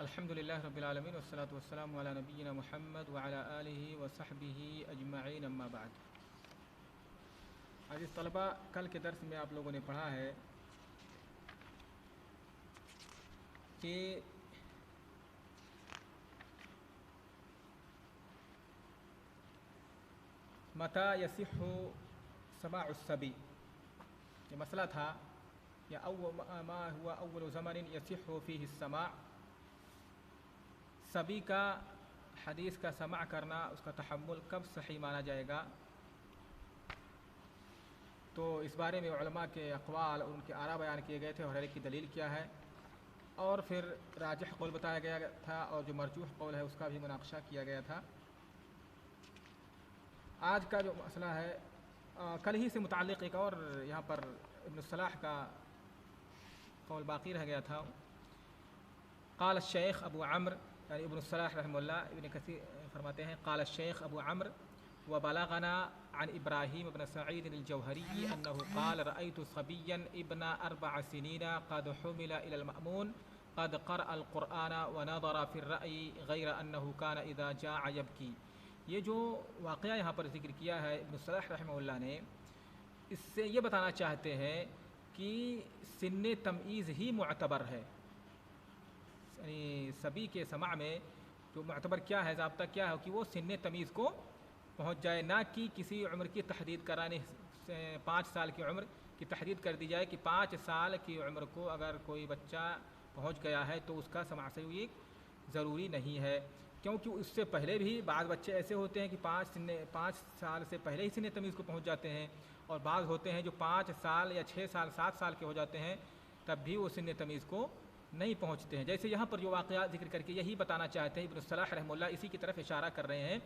الحمد للہ رب العالمین والصلاة والسلام علی نبینا محمد وعلی آلہ وصحبہ اجمعین اما بعد۔ عزیز طلبہ، کل کے درس میں آپ لوگوں نے پڑھا ہے کہ متى یصح سماع الصبی، یہ مسئلہ تھا یا ما ہوا اول زمن یصح فیہ السماع، صبی کا حدیث کا سماع کرنا، اس کا تحمل کب صحیح مانا جائے گا۔ تو اس بارے میں علماء کے اقوال اور ان کے آراء بیان کیے گئے تھے اور ہر ایک کی دلیل کیا ہے، اور پھر راجح قول بتایا گیا تھا اور جو مرجوح قول ہے اس کا بھی مناقشہ کیا گیا تھا۔ آج کا جو مسئلہ ہے کل ہی سے متعلق ایک اور یہاں پر ابن الصلاح کا قول باقی رہ گیا تھا۔ قال الشیخ ابو عمرو، یعنی ابن الصلاح رحمہ اللہ، ابن کثیر فرماتے ہیں قال الشیخ ابو عمرو وبلغنا عن ابراہیم ابن سعید الجوہری انہ قال رأیت صبیا ابن 4 سنین قد حمل الى المأمون قد قرأ القرآن ونظر في الرأي غیر انہ کان اذا جاع یبکی۔ یہ جو واقعہ یہاں پر ذکر کیا ہے ابن الصلاح رحمہ اللہ نے، اس سے یہ بتانا چاہتے ہیں کہ سن تمییز ہی معتبر ہے، یعنی صبی کے سماع میں جو معتبر کیا ہے، ضابطہ کیا ہے کہ وہ سن تمیز کو پہنچ جائے، نہ کہ کسی عمر کی تحدید کرانے سے 5 سال کی عمر کی تحدید کر دی جائے کہ 5 سال کی عمر کو اگر کوئی بچہ پہنچ گیا ہے تو اس کا سماع صحیح ضروری نہیں ہے، کیونکہ اس سے پہلے بھی بعض بچے ایسے ہوتے ہیں کہ 5 سال سے پہلے ہی سن تمیز کو پہنچ جاتے ہیں، اور بعض ہوتے ہیں جو 5 سال یا 6 سال 7 سال کے ہو جاتے ہیں تب بھی وہ سن تمیز کو نہیں پہنچتے ہیں۔ جیسے یہاں پر جو واقعات ذکر کر کے یہی بتانا چاہتے ہیں ابن الصلاح رحمہ اللہ، اسی کی طرف اشارہ کر رہے ہیں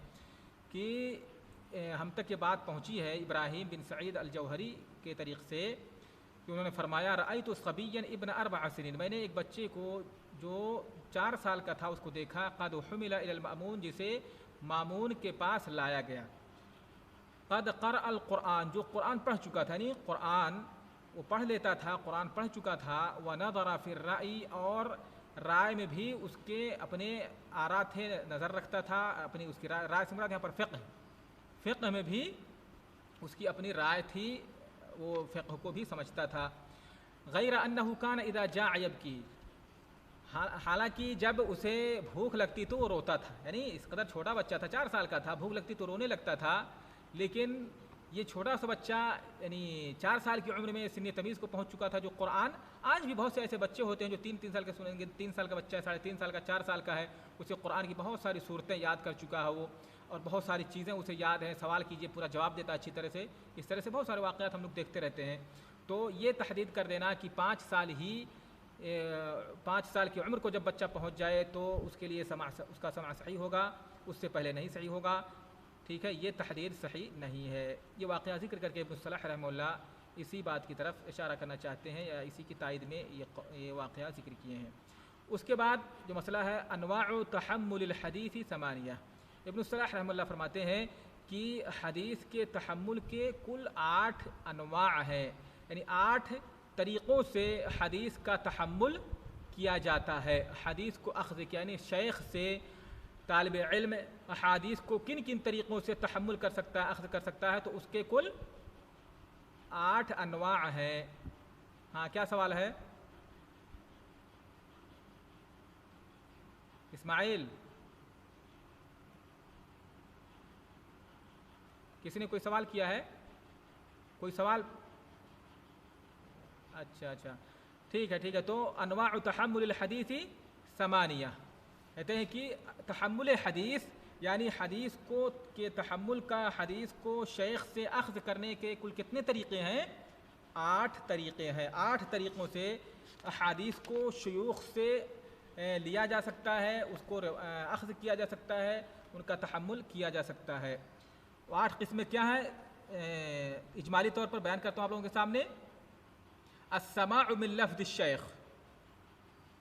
کہ ہم تک یہ بات پہنچی ہے ابراہیم بن سعید الجوہری کے طریق سے کہ انہوں نے فرمایا رأیت صبیا ابن 4 سنین، میں نے ایک بچے کو جو 4 سال کا تھا اس کو دیکھا، قد حمل الی المأمون، جسے مامون کے پاس لایا گیا، قد قرأ القرآن، جو قرآن پڑھ چکا تھا، یعنی قرآن وہ پڑھ لیتا تھا، قرآن پڑھ چکا تھا، ونظر فی الرأی، اور رائے میں بھی اس کے اپنے آراء تھے، نظر رکھتا تھا، اپنی اس کی رائے سے مراد یہاں پر فقہ میں بھی اس کی اپنی رائے تھی، وہ فقہ کو بھی سمجھتا تھا، غیر انہ کان اذا جاع یبکی، حالانکہ جب اسے بھوک لگتی تو وہ روتا تھا، یعنی اس قدر چھوٹا بچہ تھا، 4 سال کا تھا، بھوک لگتی تو رونے لگتا تھا، لیکن یہ چھوٹا سا بچہ یعنی 4 سال کی عمر میں سن تمیز کو پہنچ چکا تھا، جو قرآن، آج بھی بہت سے ایسے بچے ہوتے ہیں جو 3 سال کے سنیں گے، 3 سال کا بچہ ہے، 3.5 سال کا، 4 سال کا ہے، اسے قرآن کی بہت ساری صورتیں یاد کر چکا ہے وہ، اور بہت ساری چیزیں اسے یاد ہیں، سوال کیجئے پورا جواب دیتا اچھی طرح سے، اس طرح سے بہت سارے واقعات ہم لوگ دیکھتے رہتے ہیں۔ تو یہ تحدید کر دینا کہ 5 سال کی عمر کو جب بچہ پہنچ جائے تو اس کے لیے اس کا سماع صحیح ہوگا، اس سے پہلے نہیں صحیح ہوگا، ٹھیک ہے، یہ تحدید صحیح نہیں ہے۔ یہ واقعہ ذکر کر کے ابن الصلاح رحمہ اللہ اسی بات کی طرف اشارہ کرنا چاہتے ہیں، یا اسی کی تائید میں یہ واقعہ ذکر کیے ہیں۔ اس کے بعد جو مسئلہ ہے انواع تحمل الحدیث 8، ابن الصلاح رحمہ اللہ فرماتے ہیں کہ حدیث کے تحمل کے کل 8 انواع ہیں، یعنی 8 طریقوں سے حدیث کا تحمل کیا جاتا ہے، حدیث کو اخذ کیا، یعنی شیخ سے طالب علم احادیث کو کن کن طریقوں سے تحمل کر سکتا ہے، اخذ کر سکتا ہے، تو اس کے کل 8 انواع ہیں۔ ہاں، کیا سوال ہے اسماعیل؟ کسی نے کوئی سوال کیا ہے؟ کوئی سوال؟ اچھا، ٹھیک ہے، تو انواع تحمل الحدیث 8، کہتے ہیں کہ تحمل حدیث یعنی حدیث کو کے تحمل کا، حدیث کو شیخ سے اخذ کرنے کے کل کتنے طریقے ہیں؟ 8 طریقے ہیں۔ 8 طریقوں سے احادیث کو شیوخ سے لیا جا سکتا ہے، اس کو اخذ کیا جا سکتا ہے، ان کا تحمل کیا جا سکتا ہے۔ 8 قسمیں کیا ہیں؟ اجمالی طور پر بیان کرتا ہوں آپ لوگوں کے سامنے۔ السماع من لفظ الشیخ،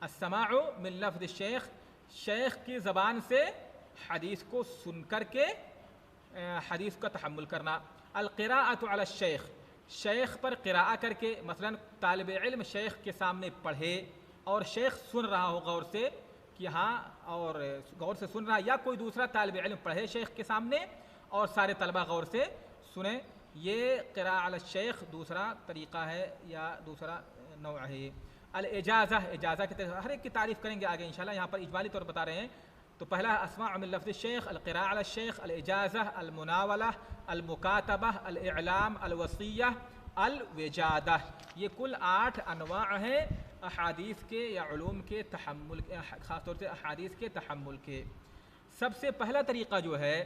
السماع من لفظ الشیخ، شیخ کی زبان سے حدیث کو سن کر کے حدیث کا تحمل کرنا۔ القراءۃ علی الشیخ، شیخ پر قراءہ کر کے، مثلا طالب علم شیخ کے سامنے پڑھے اور شیخ سن رہا ہو غور سے، کہ ہاں اور غور سے سن رہا یا کوئی دوسرا طالب علم پڑھے شیخ کے سامنے اور سارے طلبہ غور سے سنیں. یہ قراءۃ علی الشیخ دوسرا طریقہ ہے یا دوسرا نوع ہے. الاجازہ، اجازہ کی ہر ایک کی تعریف کریں گے آگے انشاءاللہ. یہاں پر اجمالی طور پر بتا رہے ہیں. تو پہلا اسماع من لفظ الشیخ، القراءۃ علی الشیخ، الاجازہ، المناولہ، المکاتبہ، الاعلام، الوصیہ، الوجادہ. یہ کل 8 انواع ہیں احادیث کے یا علوم کے تحمل، خاص طور سے احادیث کے تحمل کے. سب سے پہلا طریقہ جو ہے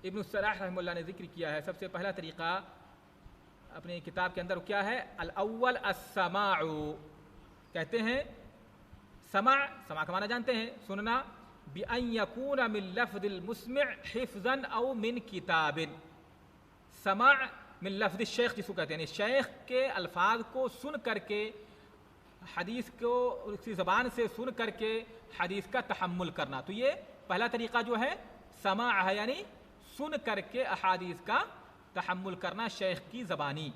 ابن الصلاح رحمہ اللہ نے ذکر کیا ہے، سب سے پہلا طریقہ اپنی کتاب کے اندر کیا ہے؟ الاول السماع. کہتے ہیں سماع، سماع کا معنی جانتے ہیں سننا. بأن يكون من لفظ المسمع حفظا او من کتاب. سماع من لفظ الشیخ جس کو کہتے ہیں، شیخ کے الفاظ کو سن کر کے حدیث کو اس کی زبان سے سن کر کے حدیث کا تحمل کرنا. تو یہ پہلا طریقہ جو ہے سماع ہے، یعنی سن کر کے احادیث کا تحمل کرنا شیخ کی زبانی.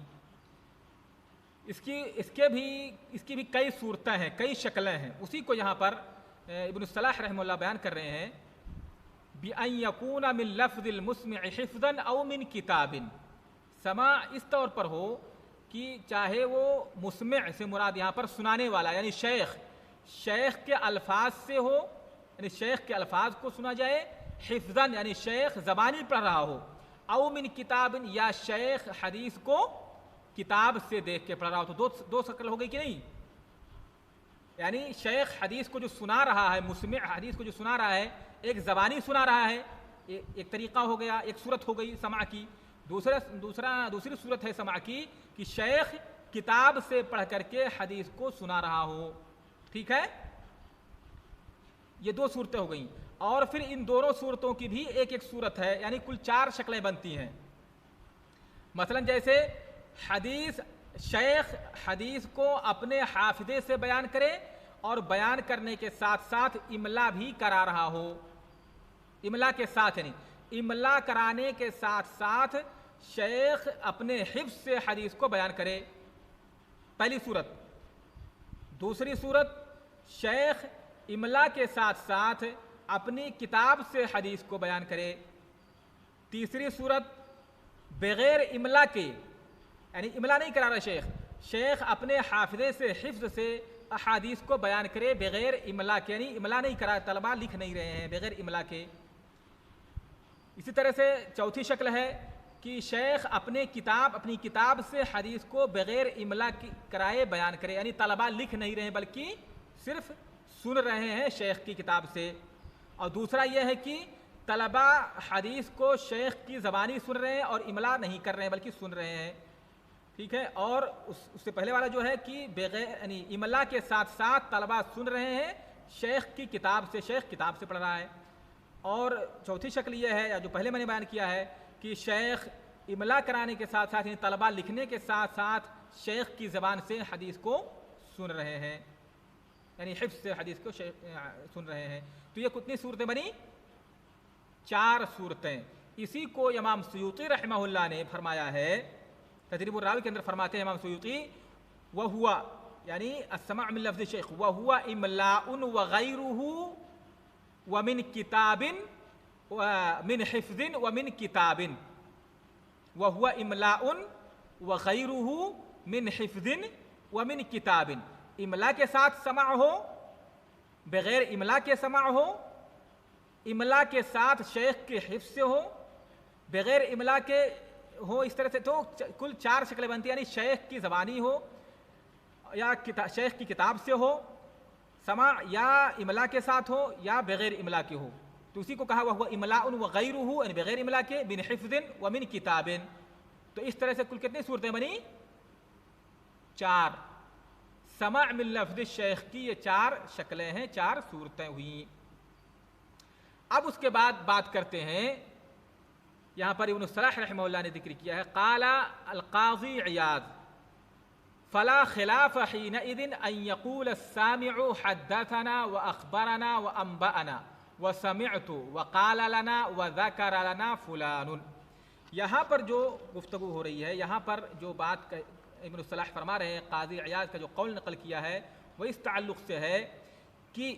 اس کی بھی کئی صورتیں ہیں، کئی شکلیں ہیں. اسی کو یہاں پر ابن الصلاح رحمہ اللہ بیان کر رہے ہیں. بأن يكون من لفظ المسمع حفظا او من کتاب. سماع اس طور پر ہو کہ چاہے وہ مسمع سے مراد یہاں پر سنانے والا یعنی شیخ کے الفاظ سے ہو، یعنی شیخ کے الفاظ کو سنا جائے. حفظا یعنی شیخ زبانی پڑھ رہا ہو. او من کتاب یا شیخ حدیث کو کتاب سے دیکھ کے پڑھ رہا ہو. تو دو شکل ہو گئی کہ نہیں؟ یعنی شیخ حدیث کو جو سنا رہا ہے، مسمع حدیث کو جو سنا رہا ہے، ایک زبانی سنا رہا ہے، ایک طریقہ ہو گیا، ایک صورت ہو گئی سماع کی. دوسری صورت ہے سماع کی کہ شیخ کتاب سے پڑھ کر کے حدیث کو سنا رہا ہو. ٹھیک ہے، یہ 2 صورتیں ہو گئیں. اور پھر ان دونوں صورتوں کی بھی ایک صورت ہے، یعنی کل 4 شکلیں بنتی ہیں. مثلا جیسے شیخ حدیث کو اپنے حافظے سے بیان کرے اور بیان کرنے کے ساتھ ساتھ املا بھی کرا رہا ہو. املا کے ساتھ یعنی املا کرانے کے ساتھ ساتھ شیخ اپنے حفظ سے حدیث کو بیان کرے. پہلی صورت. دوسری صورت شیخ املا کے ساتھ ساتھ اپنی کتاب سے حدیث کو بیان کرے. تیسری صورت بغیر املا کے، یعنی املا نہیں کرا رہا شیخ اپنے حافظے سے حفظ سے احادیث کو بیان کرے بغیر املا کے، یعنی املا نہیں کرا، طلبہ لکھ نہیں رہے ہیں بغیر املا کے. اسی طرح سے چوتھی شکل ہے کہ شیخ اپنی کتاب سے حدیث کو بغیر املا کرائے بیان کرے، یعنی طلبہ لکھ نہیں رہے ہیں بلکہ صرف سن رہے ہیں شیخ کی کتاب سے. اور دوسرا یہ ہے کہ طلبہ حدیث کو شیخ کی زبانی سن رہے ہیں اور املا نہیں کر رہے ہیں بلکہ سن رہے ہیں. ٹھیک ہے. اور اس سے پہلے والا جو ہے کہ بغیر یعنی املا کے ساتھ ساتھ طلبہ سن رہے ہیں شیخ کی کتاب سے، شیخ کتاب سے پڑھ رہا ہے. اور چوتھی شکل یہ ہے، یا جو پہلے میں نے بیان کیا ہے، کہ شیخ املا کرانے کے ساتھ ساتھ یعنی طلبہ لکھنے کے ساتھ ساتھ شیخ کی زبان سے حدیث کو سن رہے ہیں، یعنی حفظ سے حدیث کو سن رہے ہیں. تو یہ کتنی صورتیں بنی؟ 4 صورتیں. اسی کو امام سیوطی رحمہ اللہ نے فرمایا ہے، تدریب الراوی کے اندر فرماتے ہیں امام سیوطی، وہوا یعنی السماع من لفظ الشیخ وہوا املاء وغیرہ ومن کتاب ومن حفظ ومن کتاب. وہوا املاء وغیرہ من حفظ ومن کتاب. املا کے ساتھ سماع ہو، بغیر املا کے سماع ہو، املا کے ساتھ شیخ کے حفظ سے ہو، بغیر املا کے ہو. اس طرح سے تو کل 4 شکلیں بنتی ہیں، یعنی شیخ کی زبانی ہو یا شیخ کی کتاب سے ہو سماع، یا املا کے ساتھ ہو یا بغیر املا کے ہو. تو اسی کو کہا وہ املاء وغیرہ یعنی بغیر املا کے، من حفظ ومن کتاب. تو اس طرح سے کل کتنی صورتیں بنی؟ 4. سماع من لفظ الشیخ کی یہ 4 شکلیں ہیں، 4 صورتیں ہوئیں. اب اس کے بعد بات کرتے ہیں، یہاں پر ابن الصلاح رحمہ اللہ نے ذکر کیا ہے، قال القاضی عیاض فلا خلاف حينئذ ان يقول السامع حدثنا واخبرنا وانبأنا وسمعت وقال لنا وذكر لنا فلان. یہاں پر جو گفتگو ہو رہی ہے، یہاں پر جو بات ابن الصلاح فرما رہے ہیں، قاضی عیاض کا جو قول نقل کیا ہے وہ اس تعلق سے ہے کہ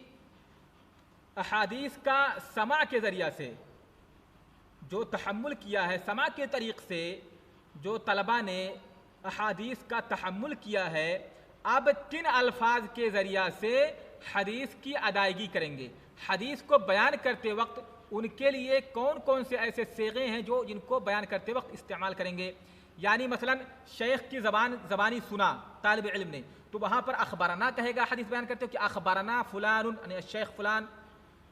احادیث کا سماع کے ذریعہ سے جو تحمل کیا ہے، سماع کے طریق سے جو طلباء نے احادیث کا تحمل کیا ہے، اب کن الفاظ کے ذریعہ سے حدیث کی ادائیگی کریں گے؟ حدیث کو بیان کرتے وقت ان کے لیے کون کون سے ایسے صیغے ہیں جو جن کو بیان کرتے وقت استعمال کریں گے؟ یعنی مثلا شیخ کی زبانی سنا طالب علم نے، تو وہاں پر اخبرنا کہے گا حدیث بیان کرتے ہو کہ اخبرنا فلان یعنی شیخ فلان،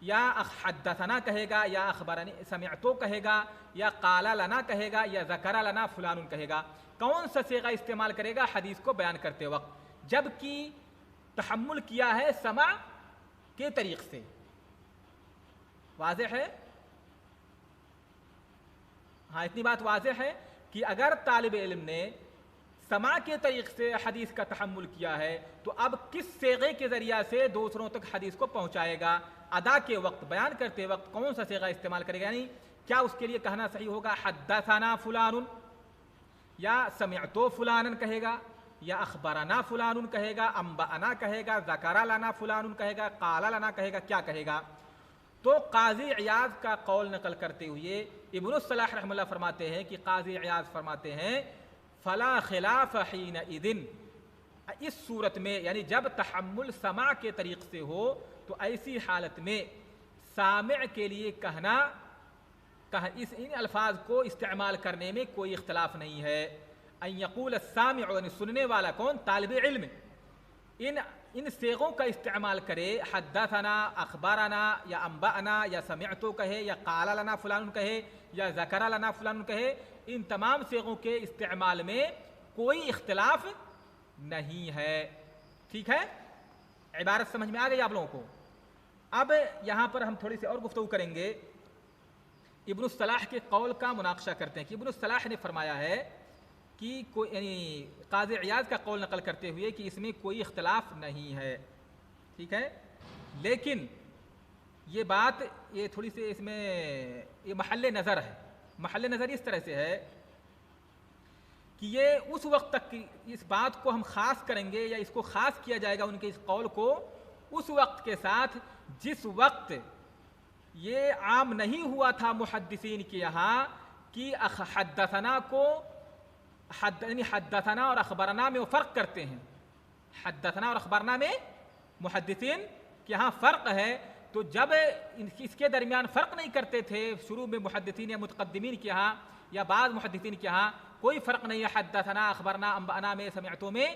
یا حدثنا کہے گا، یا اخبرنی سمعتو کہے گا، یا قال لنا کہے گا، یا ذکر لنا فلان کہے گا؟ کون سا صیغہ استعمال کرے گا حدیث کو بیان کرتے وقت؟ جب کہ تحمل کیا ہے سماع کے طریق سے۔ واضح ہے؟ ہاں، اتنی بات واضح ہے کہ اگر طالب علم نے سماع کے طریق سے حدیث کا تحمل کیا ہے تو اب کس صیغے کے ذریعہ سے دوسروں تک حدیث کو پہنچائے گا؟ ادا کے وقت، بیان کرتے وقت کون سا صیغہ استعمال کرے گا؟ یعنی کیا اس کے لیے کہنا صحیح ہوگا حدثنا فلان، یا سمعتو فلان کہے گا، یا اخبرنا فلان کہے گا، انبأنا کہے گا، ذکر لنا فلان کہے گا، قال لنا کہے گا، کیا کہے گا؟ تو قاضی عیاض کا قول نقل کرتے ہوئے ابن الصلاح رحمہ اللہ فرماتے ہیں کہ قاضی عیاض فرماتے ہیں فلا خلاف حینئذ، اس صورت میں یعنی جب تحمل سماع کے طریق سے ہو تو ایسی حالت میں سامع کے لیے کہنا ان الفاظ کو استعمال کرنے میں کوئی اختلاف نہیں ہے۔ ان یقول السامع، یعنی سننے والا کون؟ طالب علم، ان صیغوں کا استعمال کرے، حدثنا، اخبارنا، یا انبأنا، یا سمعتو کہے، یا قال لنا فلان کہے، یا ذکر لنا فلان کہے، ان تمام صیغوں کے استعمال میں کوئی اختلاف نہیں ہے۔ ٹھیک ہے؟ عبارت سمجھ میں آ گئی آپ لوگوں کو؟ اب یہاں پر ہم تھوڑی سی اور گفتگو کریں گے، ابن الصلاح کے قول کا مناقشہ کرتے ہیں کہ ابن الصلاح نے فرمایا ہے کہ یعنی قاضی عیاض کا قول نقل کرتے ہوئے کہ اس میں کوئی اختلاف نہیں ہے۔ ٹھیک ہے؟ لیکن یہ بات یہ تھوڑی سی اس میں یہ محل نظر ہے۔ محل نظر اس طرح سے ہے کہ یہ اس وقت تک اس بات کو ہم خاص کریں گے یا اس کو خاص کیا جائے گا ان کے اس قول کو اس وقت کے ساتھ جس وقت یہ عام نہیں ہوا تھا محدثین کے یہاں کہ حدثنا کو یعنی حدثنا اور اخبرنا میں وہ فرق کرتے ہیں۔ حدثنا اور اخبرنا میں محدثین کے یہاں فرق ہے، تو جب اس کے درمیان فرق نہیں کرتے تھے شروع میں محدثین یا متقدمین کے یہاں یا بعض محدثین کے یہاں کوئی فرق نہیں ہے حدثنا، اخبرنا، انبأنا میں، سمعتو میں،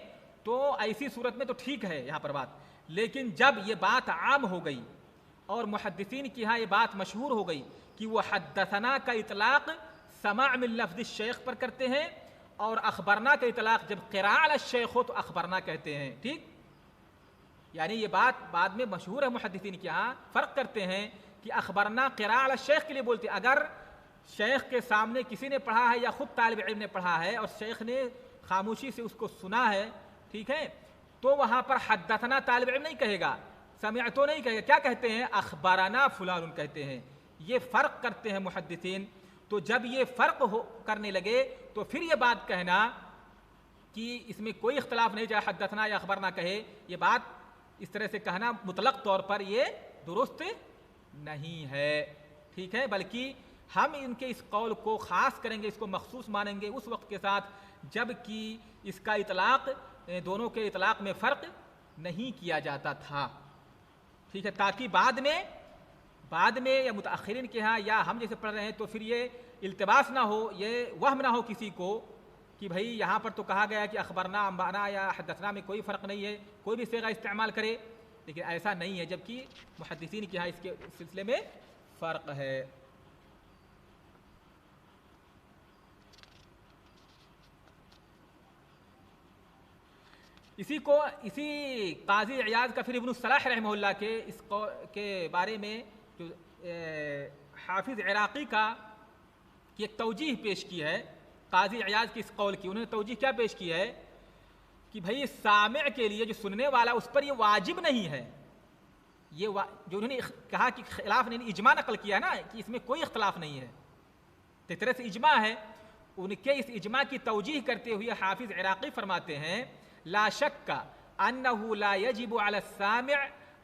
تو ایسی صورت میں تو ٹھیک ہے یہاں پر بات۔ لیکن جب یہ بات عام ہو گئی اور محدثین کے یہاں یہ بات مشہور ہو گئی کہ وہ حدثنا کا اطلاق سماع من لفظ الشیخ پر کرتے ہیں اور اخبرنا کا اطلاق جب قراء علی الشیخ ہو تو اخبرنا کہتے ہیں، ٹھیک؟ یعنی یہ بات بعد میں مشہور ہے محدثین کے یہاں، فرق کرتے ہیں کہ اخبرنا قراء علی الشیخ کے لیے بولتے ہیں اگر شیخ کے سامنے کسی نے پڑھا ہے یا خود طالب علم نے پڑھا ہے اور شیخ نے خاموشی سے اس کو سنا ہے، ٹھیک ہے، تو وہاں پر حدثنا طالب علم نہیں کہے گا، سمعتو نہیں کہے گا، کیا کہتے ہیں؟ اخبرنا فلان کہتے ہیں۔ یہ فرق کرتے ہیں محدثین۔ تو جب یہ فرق کرنے لگے تو پھر یہ بات کہنا کہ اس میں کوئی اختلاف نہیں، چاہے حدثنا یا اخبرنا کہے، یہ بات اس طرح سے کہنا مطلق طور پر یہ درست نہیں ہے، ٹھیک ہے؟ بلکہ ہم ان کے اس قول کو خاص کریں گے، اس کو مخصوص مانیں گے اس وقت کے ساتھ جب کہ اس کا اطلاق دونوں کے اطلاق میں فرق نہیں کیا جاتا تھا، ٹھیک ہے؟ تاکہ بعد میں یا متأخرین کے ہاں یا ہم جیسے پڑھ رہے ہیں تو پھر یہ التباس نہ ہو، یہ وہم نہ ہو کسی کو کہ بھائی یہاں پر تو کہا گیا کہ اخبرنا، انبأنا یا حدثنا میں کوئی فرق نہیں ہے، کوئی بھی صیغہ استعمال کرے، لیکن ایسا نہیں ہے، جبکہ محدثین کے ہاں اس کے سلسلے میں فرق ہے۔ اسی قاضی عیاض کا پھر ابن الصلاح رحمہ اللہ کے اس کے بارے میں جو حافظ عراقی کی ایک توجیح پیش کی ہے، قاضی عیاض کی اس قول کی انہوں نے توجیح کیا پیش کی ہے کہ بھائی سامع کے لیے جو سننے والا اس پر یہ واجب نہیں ہے، یہ جو انہوں نے کہا کہ خلاف نہیں، اجماع نقل کیا نا کہ اس میں کوئی اختلاف نہیں ہے، تو طرح سے اجماع ہے، ان کے اس اجماع کی توجیح کرتے ہوئے حافظ عراقی فرماتے ہیں لا شک انه لا يجب على السامع